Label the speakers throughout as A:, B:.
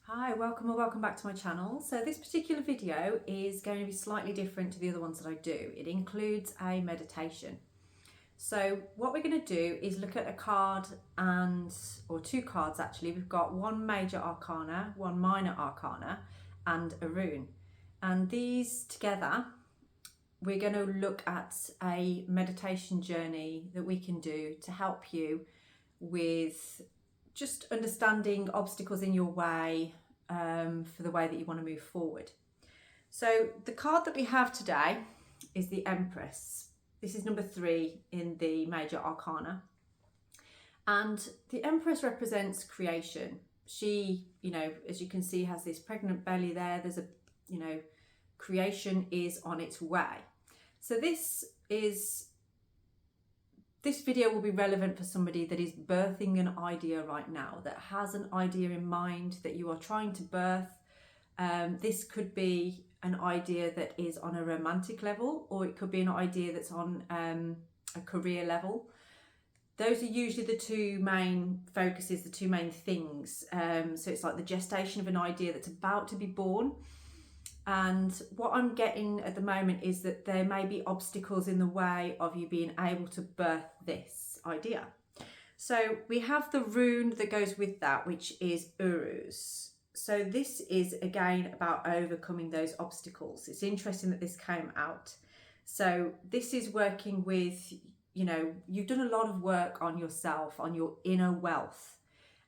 A: Hi, welcome or welcome back to my channel. So this particular video is going to be slightly different to the other ones that I do. It includes a meditation. So what we're going to do is look at a card or two cards actually. We've got one major arcana, one minor arcana and a rune. And these together, we're going to look at a meditation journey that we can do to help you with just understanding obstacles in your way for the way that you want to move forward. So the card that we have today is the Empress. This is number 3 in the major arcana. And the Empress represents creation. She, as you can see, has this pregnant belly there. There's creation is on its way. So this video will be relevant for somebody that is birthing an idea right now, that has an idea in mind that you are trying to birth. This could be an idea that is on a romantic level, or it could be an idea that's on a career level. Those are usually the two main focuses, the two main things. So it's like the gestation of an idea that's about to be born. And what I'm getting at the moment is that there may be obstacles in the way of you being able to birth this idea. So we have the rune that goes with that, which is Uruz. So this is again about overcoming those obstacles. It's interesting that this came out. So this is working with, you've done a lot of work on yourself, on your inner wealth.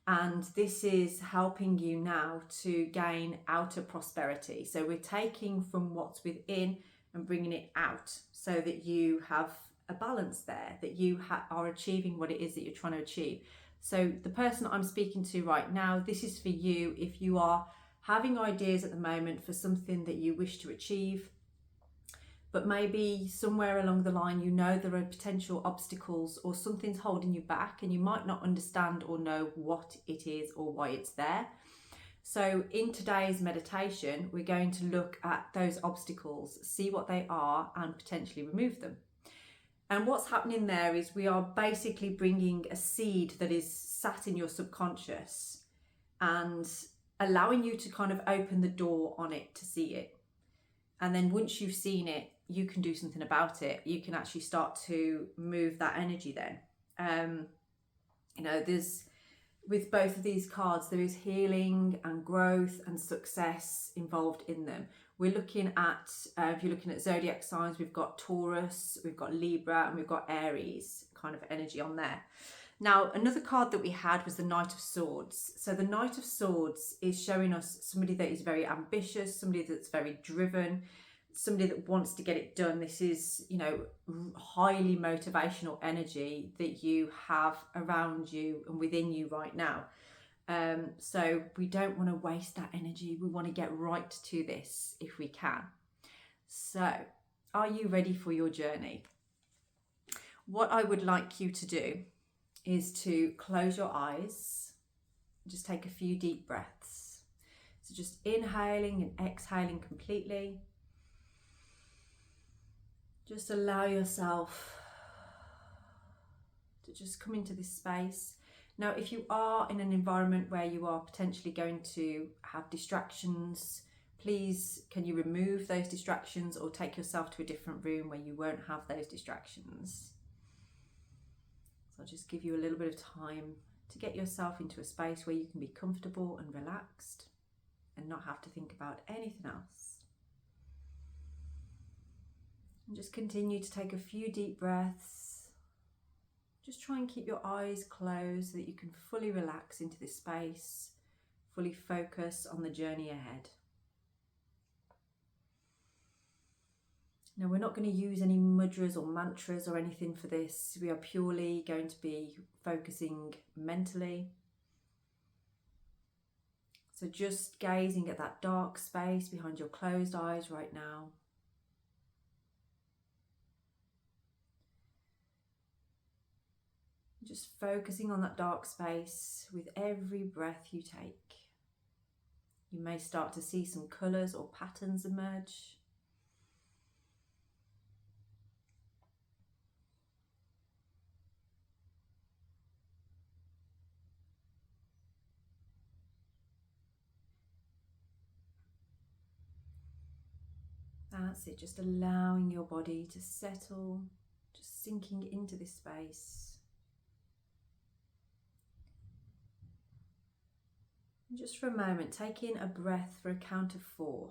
A: And this is helping you now to gain outer prosperity. So we're taking from what's within and bringing it out so that you have a balance there, that you are achieving what it is that you're trying to achieve. So the person I'm speaking to right now, this is for you if you are having ideas at the moment for something that you wish to achieve, but maybe somewhere along the line there are potential obstacles or something's holding you back and you might not understand or know what it is or why it's there. So in today's meditation, we're going to look at those obstacles, see what they are and potentially remove them. And what's happening there is we are basically bringing a seed that is sat in your subconscious and allowing you to kind of open the door on it to see it. And then once you've seen it, you can do something about it. You can actually start to move that energy then. There's, with both of these cards, there is healing and growth and success involved in them. We're looking at, if you're looking at zodiac signs, we've got Taurus, we've got Libra, and we've got Aries kind of energy on there. Now, another card that we had was the Knight of Swords. So the Knight of Swords is showing us somebody that is very ambitious, somebody that's very driven, somebody that wants to get it done. This is, highly motivational energy that you have around you and within you right now. So we don't want to waste that energy. We want to get right to this if we can. So are you ready for your journey? What I would like you to do is to close your eyes, just take a few deep breaths. So just inhaling and exhaling completely. Just allow yourself to just come into this space. Now, if you are in an environment where you are potentially going to have distractions, please can you remove those distractions or take yourself to a different room where you won't have those distractions. So I'll just give you a little bit of time to get yourself into a space where you can be comfortable and relaxed and not have to think about anything else. And just continue to take a few deep breaths. Just try and keep your eyes closed so that you can fully relax into this space, fully focus on the journey ahead. Now, we're not going to use any mudras or mantras or anything for this. We are purely going to be focusing mentally. So just gazing at that dark space behind your closed eyes right now. Just focusing on that dark space with every breath you take. You may start to see some colours or patterns emerge. That's it, just allowing your body to settle, just sinking into this space. And just for a moment, take in a breath for a count of 4.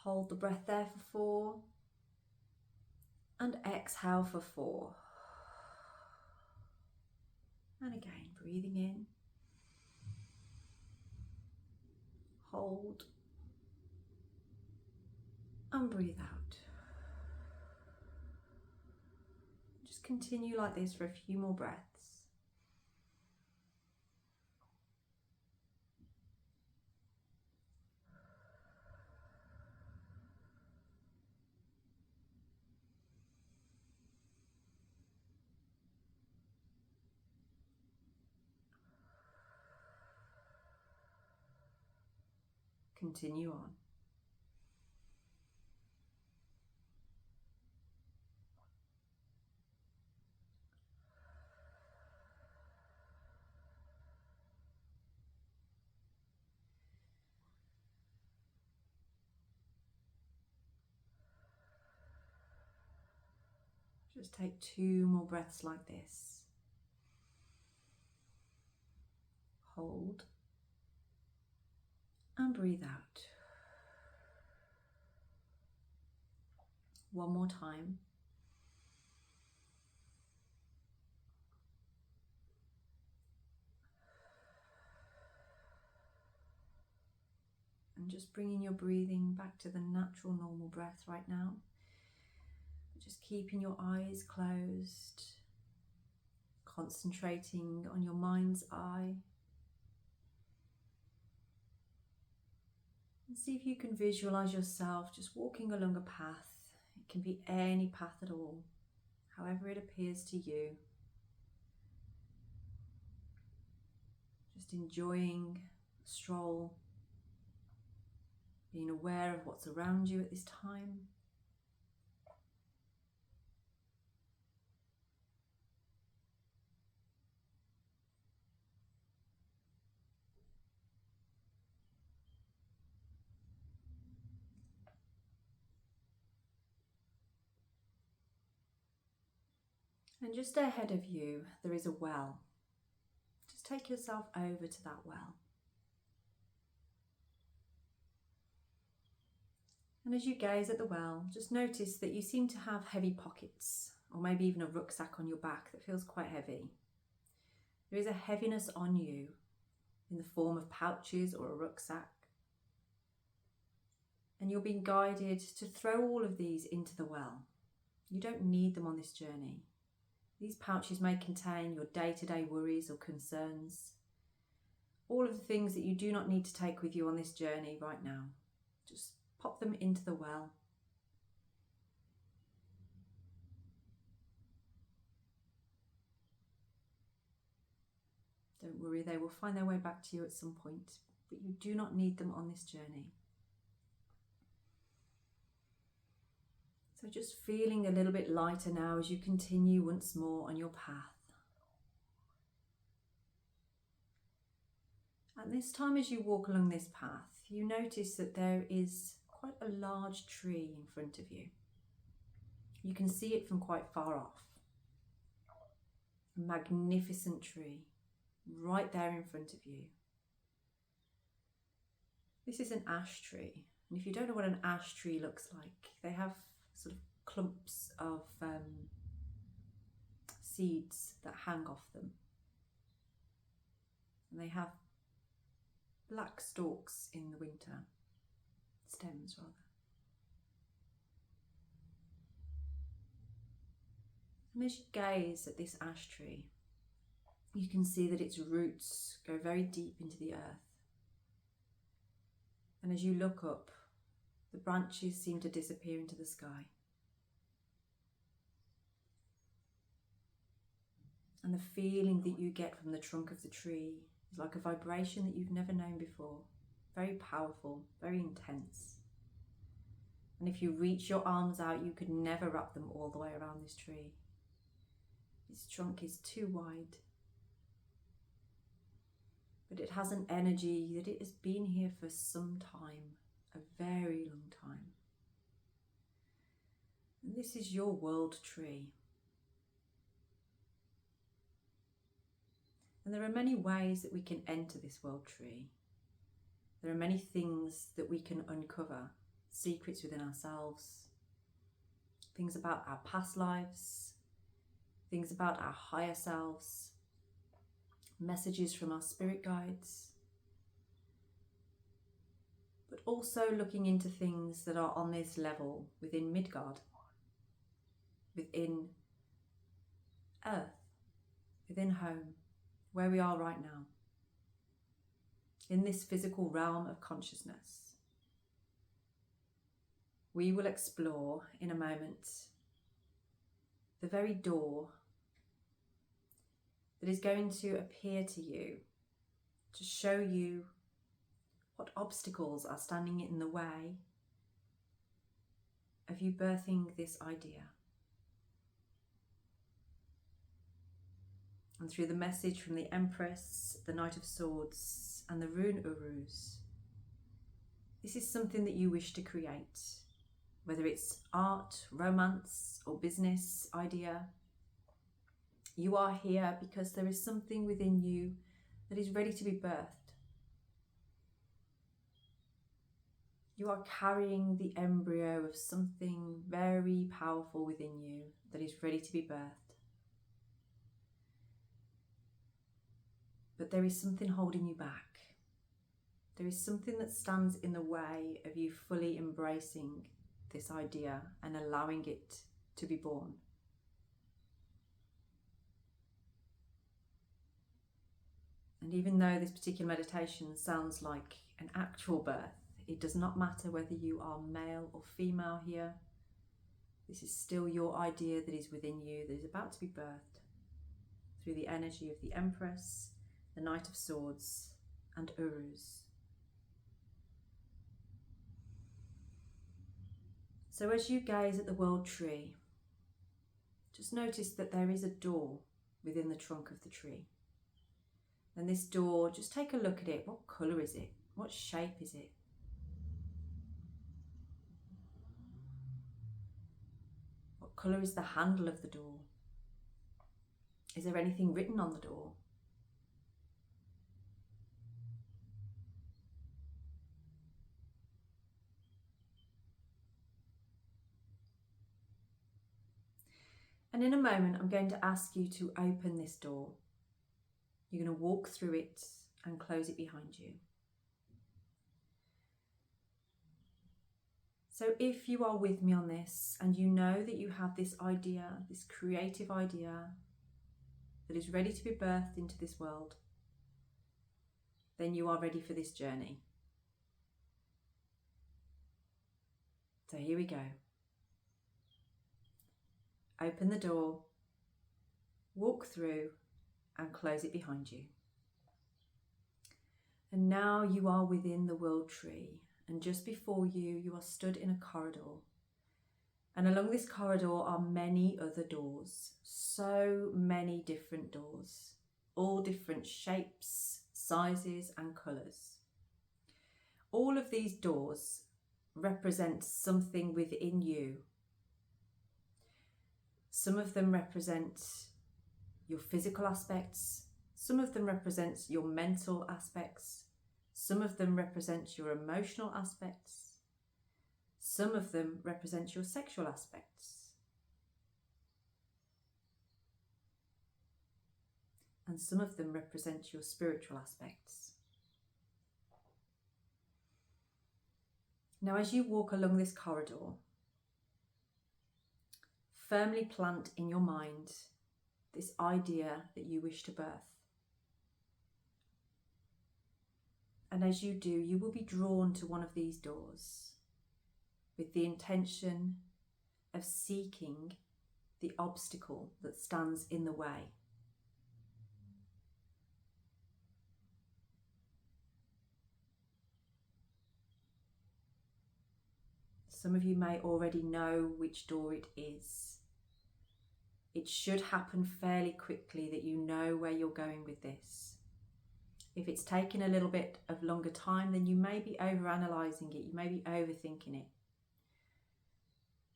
A: Hold the breath there for 4. And exhale for 4. And again, breathing in. Hold. And breathe out. Just continue like this for a few more breaths. Continue on. Just take 2 more breaths like this. Hold. And breathe out. One more time. And just bringing your breathing back to the natural, normal breath right now. Just keeping your eyes closed, concentrating on your mind's eye. And see if you can visualize yourself just walking along a path. It can be any path at all, however it appears to you. Just enjoying a stroll, being aware of what's around you at this time. And just ahead of you, there is a well. Just take yourself over to that well. And as you gaze at the well, just notice that you seem to have heavy pockets, or maybe even a rucksack on your back that feels quite heavy. There is a heaviness on you in the form of pouches or a rucksack. And you're being guided to throw all of these into the well. You don't need them on this journey. These pouches may contain your day-to-day worries or concerns, all of the things that you do not need to take with you on this journey right now. Just pop them into the well. Don't worry, they will find their way back to you at some point, but you do not need them on this journey. So just feeling a little bit lighter now as you continue once more on your path. And this time as you walk along this path, you notice that there is quite a large tree in front of you. You can see it from quite far off. A magnificent tree right there in front of you. This is an ash tree. And if you don't know what an ash tree looks like, they have sort of clumps of seeds that hang off them. And they have black stalks in the winter, stems rather. And as you gaze at this ash tree, you can see that its roots go very deep into the earth. And as you look up, the branches seem to disappear into the sky. And the feeling that you get from the trunk of the tree is like a vibration that you've never known before. Very powerful, very intense. And if you reach your arms out, you could never wrap them all the way around this tree. Its trunk is too wide. But it has an energy that it has been here for some time, a very long time. And this is your world tree. And there are many ways that we can enter this world tree. There are many things that we can uncover, secrets within ourselves, things about our past lives, things about our higher selves, messages from our spirit guides, but also looking into things that are on this level within Midgard, within Earth, within home, where we are right now, in this physical realm of consciousness. We will explore in a moment the very door that is going to appear to you to show you what obstacles are standing in the way of you birthing this idea. And through the message from the Empress, the Knight of Swords, and the Rune Urus, this is something that you wish to create, whether it's art, romance, or business idea. You are here because there is something within you that is ready to be birthed. You are carrying the embryo of something very powerful within you that is ready to be birthed. But there is something holding you back. There is something that stands in the way of you fully embracing this idea and allowing it to be born. And even though this particular meditation sounds like an actual birth, it does not matter whether you are male or female here. This is still your idea that is within you, that is about to be birthed through the energy of the Empress, the Knight of Swords, and Urus. So as you gaze at the world tree, just notice that there is a door within the trunk of the tree. And this door, just take a look at it. What colour is it? What shape is it? What colour is the handle of the door? Is there anything written on the door? And in a moment, I'm going to ask you to open this door. You're going to walk through it and close it behind you. So if you are with me on this and you know that you have this idea, this creative idea that is ready to be birthed into this world, then you are ready for this journey. So here we go. Open the door, walk through and close it behind you. And now you are within the world tree, and just before you, you are stood in a corridor. And along this corridor are many other doors, so many different doors, all different shapes, sizes and colours. All of these doors represent something within you. Some of them represent your physical aspects, some of them represent your mental aspects, some of them represent your emotional aspects, some of them represent your sexual aspects, and some of them represent your spiritual aspects. Now, as you walk along this corridor, firmly plant in your mind this idea that you wish to birth. And as you do, you will be drawn to one of these doors with the intention of seeking the obstacle that stands in the way. Some of you may already know which door it is. It should happen fairly quickly that you know where you're going with this. If it's taken a little bit of longer time, then you may be overanalyzing it, you may be overthinking it.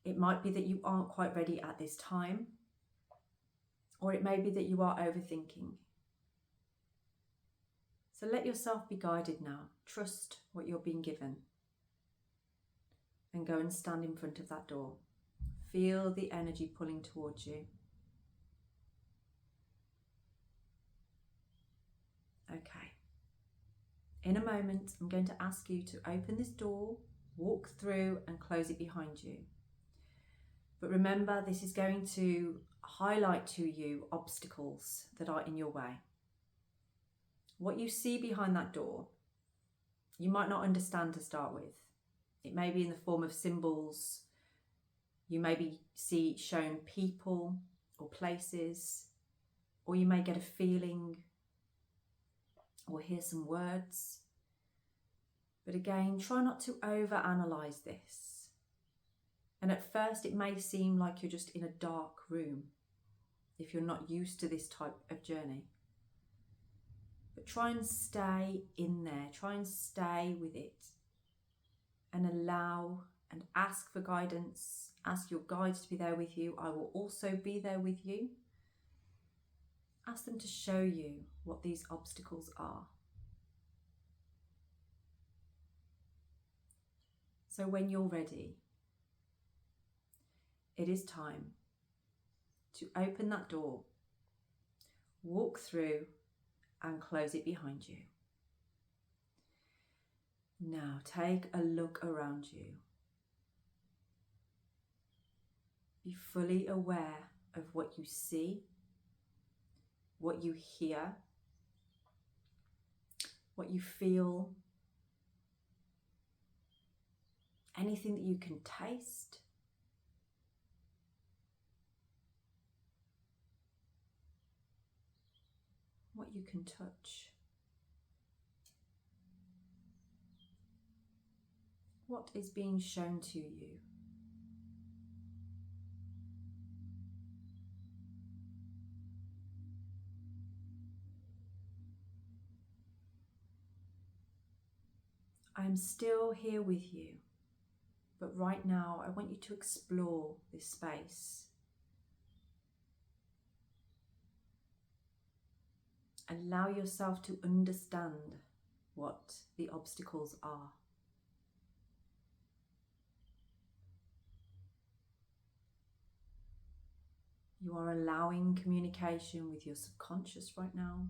A: It might be that you aren't quite ready at this time, or it may be that you are overthinking. So let yourself be guided now. Trust what you're being given. And go and stand in front of that door. Feel the energy pulling towards you. Okay. In a moment, I'm going to ask you to open this door, walk through and close it behind you. But remember, this is going to highlight to you obstacles that are in your way. What you see behind that door, you might not understand to start with. It may be in the form of symbols. You maybe see shown people or places, or you may get a feeling or hear some words. But again, try not to overanalyze this. And at first it may seem like you're just in a dark room if you're not used to this type of journey. But try and stay in there, try and stay with it and allow and ask for guidance, ask your guides to be there with you. I will also be there with you. Ask them to show you what these obstacles are. So when you're ready, it is time to open that door, walk through and close it behind you. Now take a look around you. Be fully aware of what you see, what you hear, what you feel, anything that you can taste. What you can touch. What is being shown to you? I am still here with you, but right now I want you to explore this space. Allow yourself to understand what the obstacles are. You are allowing communication with your subconscious right now.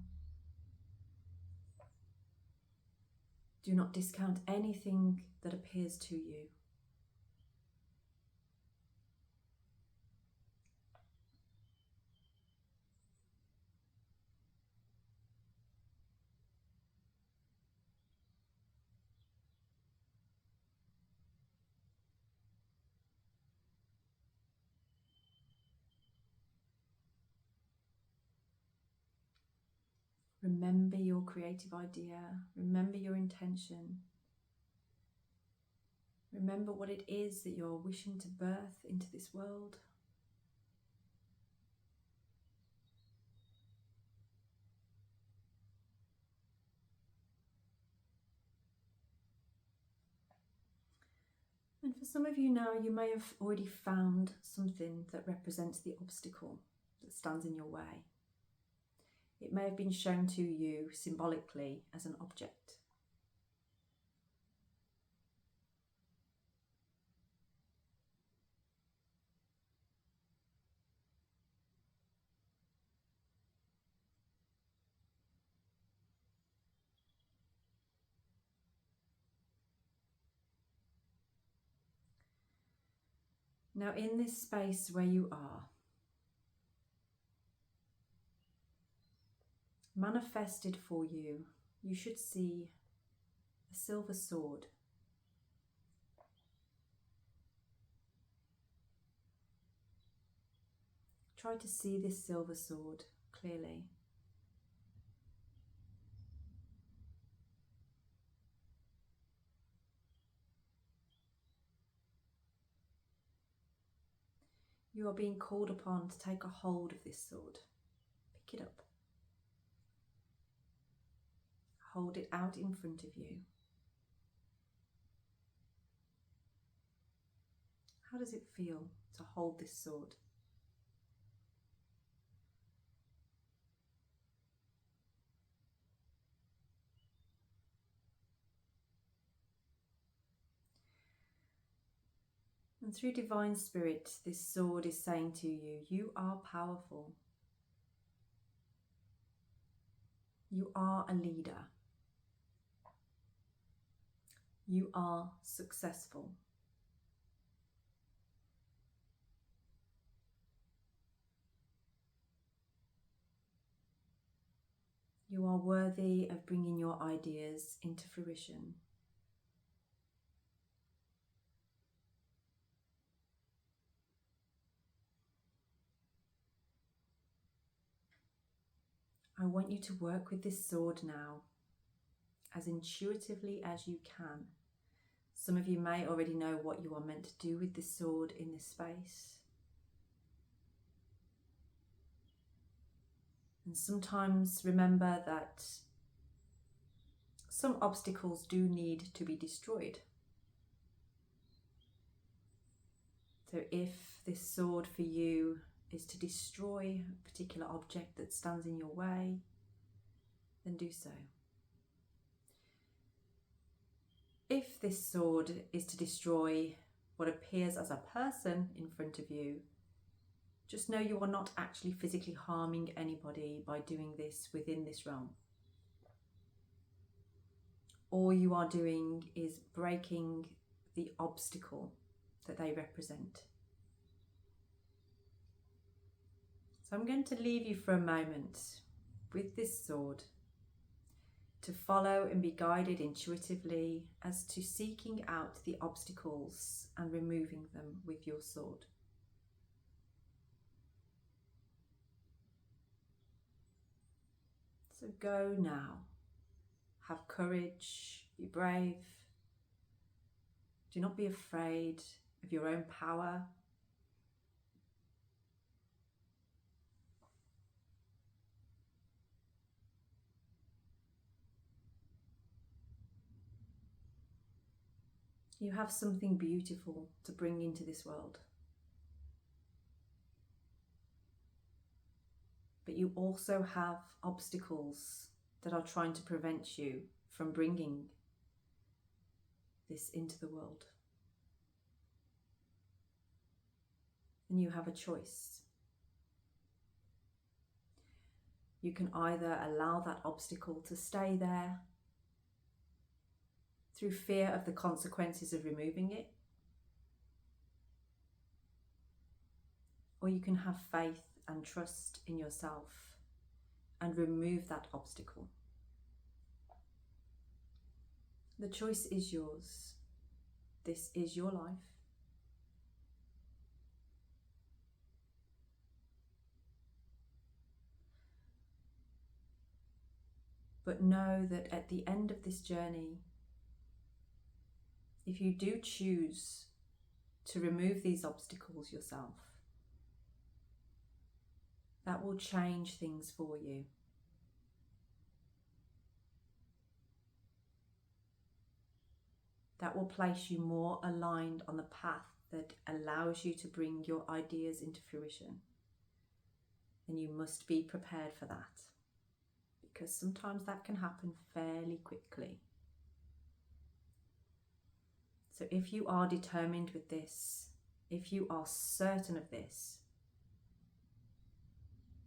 A: Do not discount anything that appears to you. Remember your creative idea. Remember your intention. Remember what it is that you're wishing to birth into this world. And for some of you now, you may have already found something that represents the obstacle that stands in your way. It may have been shown to you symbolically as an object. Now, in this space where you are, manifested for you, you should see a silver sword. Try to see this silver sword clearly. You are being called upon to take a hold of this sword. Pick it up. hold it out in front of you. How does it feel to hold this sword? And through Divine Spirit, this sword is saying to you, you are powerful. You are a leader. You are successful. You are worthy of bringing your ideas into fruition. I want you to work with this sword now as intuitively as you can. Some of you may already know what you are meant to do with this sword in this space. And sometimes remember that some obstacles do need to be destroyed. So if this sword for you is to destroy a particular object that stands in your way, then do so. If this sword is to destroy what appears as a person in front of you, just know you are not actually physically harming anybody by doing this within this realm. All you are doing is breaking the obstacle that they represent. So I'm going to leave you for a moment with this sword to follow and be guided intuitively as to seeking out the obstacles and removing them with your sword. So go now. Have courage, be brave. Do not be afraid of your own power. You have something beautiful to bring into this world. But you also have obstacles that are trying to prevent you from bringing this into the world. And you have a choice. You can either allow that obstacle to stay there through fear of the consequences of removing it, or you can have faith and trust in yourself and remove that obstacle. The choice is yours. This is your life. But know that at the end of this journey, if you do choose to remove these obstacles yourself, that will change things for you. That will place you more aligned on the path that allows you to bring your ideas into fruition. And you must be prepared for that, because sometimes that can happen fairly quickly. So if you are determined with this, if you are certain of this,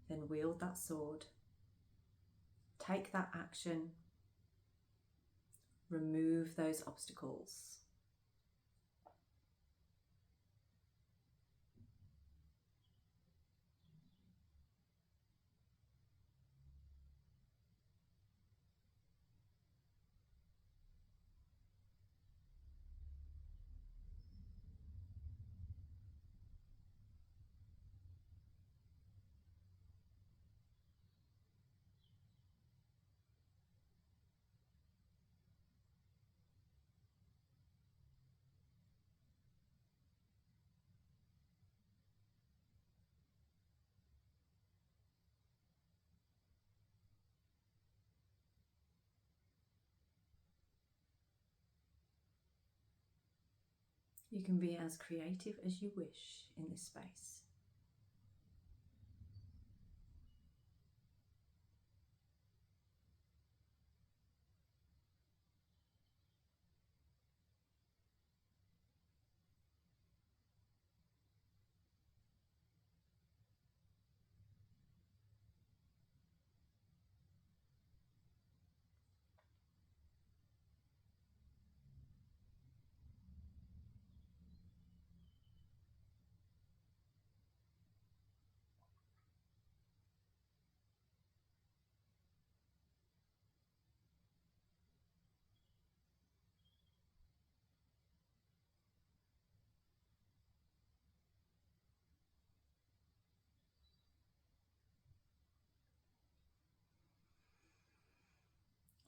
A: then wield that sword, take that action, remove those obstacles. You can be as creative as you wish in this space.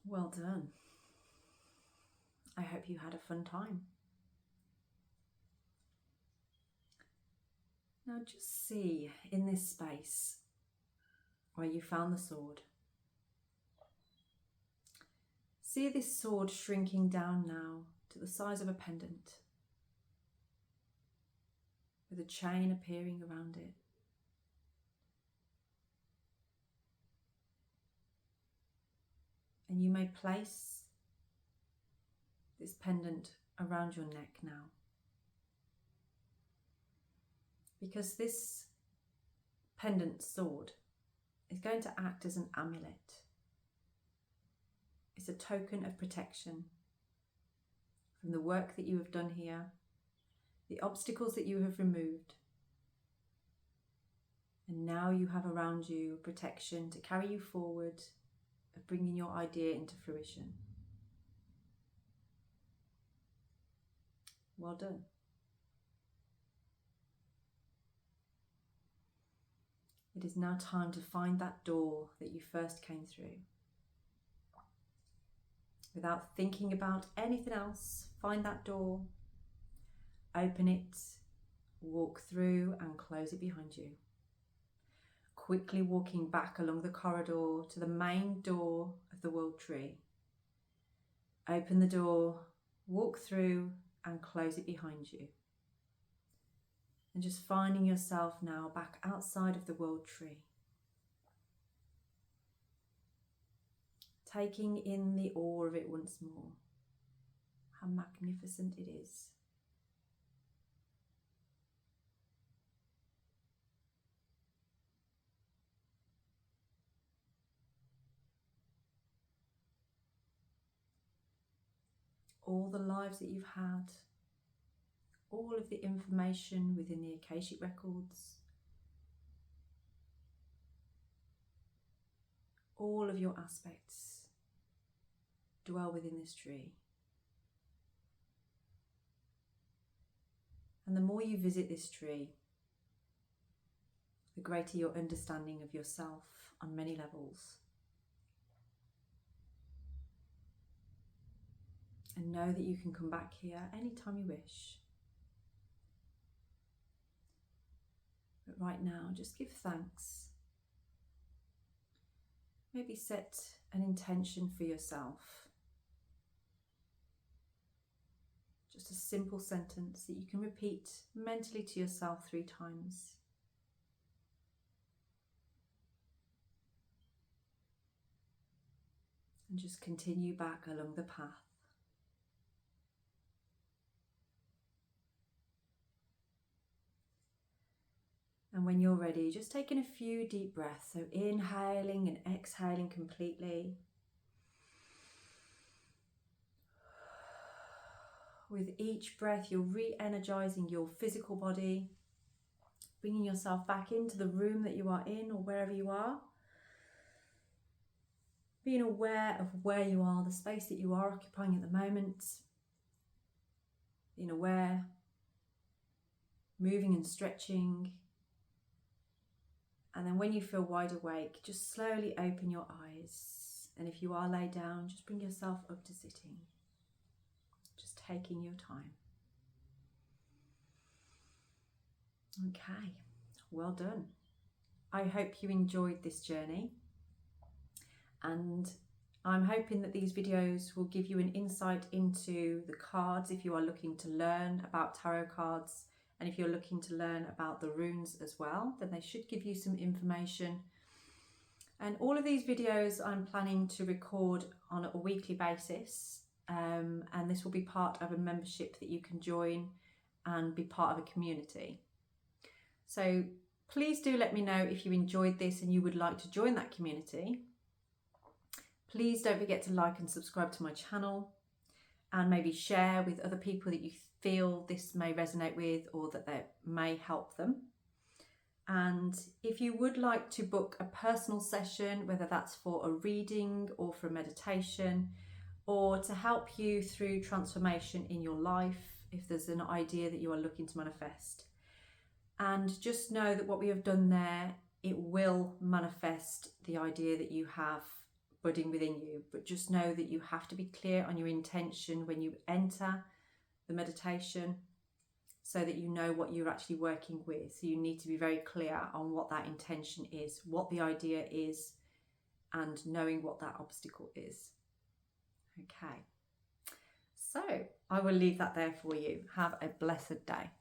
A: Well done. I hope you had a fun time. Now just see in this space where you found the sword. See this sword shrinking down now to the size of a pendant, with a chain appearing around it. And you may place this pendant around your neck now, because this pendant sword is going to act as an amulet. It's a token of protection from the work that you have done here, the obstacles that you have removed. And now you have around you protection to carry you forward, of bringing your idea into fruition. Well done. It is now time to find that door that you first came through. Without thinking about anything else, find that door, open it, walk through and close it behind you. Quickly walking back along the corridor to the main door of the world tree. Open the door, walk through and close it behind you. And just finding yourself now back outside of the world tree. Taking in the awe of it once more. How magnificent it is. All the lives that you've had, all of the information within the Akashic records, all of your aspects dwell within this tree. And the more you visit this tree, the greater your understanding of yourself on many levels. And know that you can come back here anytime you wish. But right now, just give thanks. Maybe set an intention for yourself. Just a simple sentence that you can repeat mentally to yourself 3 times. And just continue back along the path. And when you're ready, just taking a few deep breaths. So inhaling and exhaling completely. With each breath, you're re-energizing your physical body, bringing yourself back into the room that you are in or wherever you are. Being aware of where you are, the space that you are occupying at the moment. Being aware, moving and stretching. And then when you feel wide awake, just slowly open your eyes. And if you are laid down, just bring yourself up to sitting. Just taking your time. Okay, well done. I hope you enjoyed this journey. And I'm hoping that these videos will give you an insight into the cards if you are looking to learn about tarot cards, and if you're looking to learn about the runes as well, then they should give you some information. And all of these videos I'm planning to record on a weekly basis, and this will be part of a membership that you can join and be part of a community. So please do let me know if you enjoyed this and you would like to join that community. Please don't forget to like and subscribe to my channel, and maybe share with other people that you feel this may resonate with or that may help them. And if you would like to book a personal session, whether that's for a reading or for a meditation, or to help you through transformation in your life, if there's an idea that you are looking to manifest, and just know that what we have done there, it will manifest the idea that you have budding within you. But just know that you have to be clear on your intention when you enter the meditation, so that you know what you're actually working with. So you need to be very clear on what that intention is, what the idea is, and knowing what that obstacle is. Okay, so I will leave that there for you. Have a blessed day.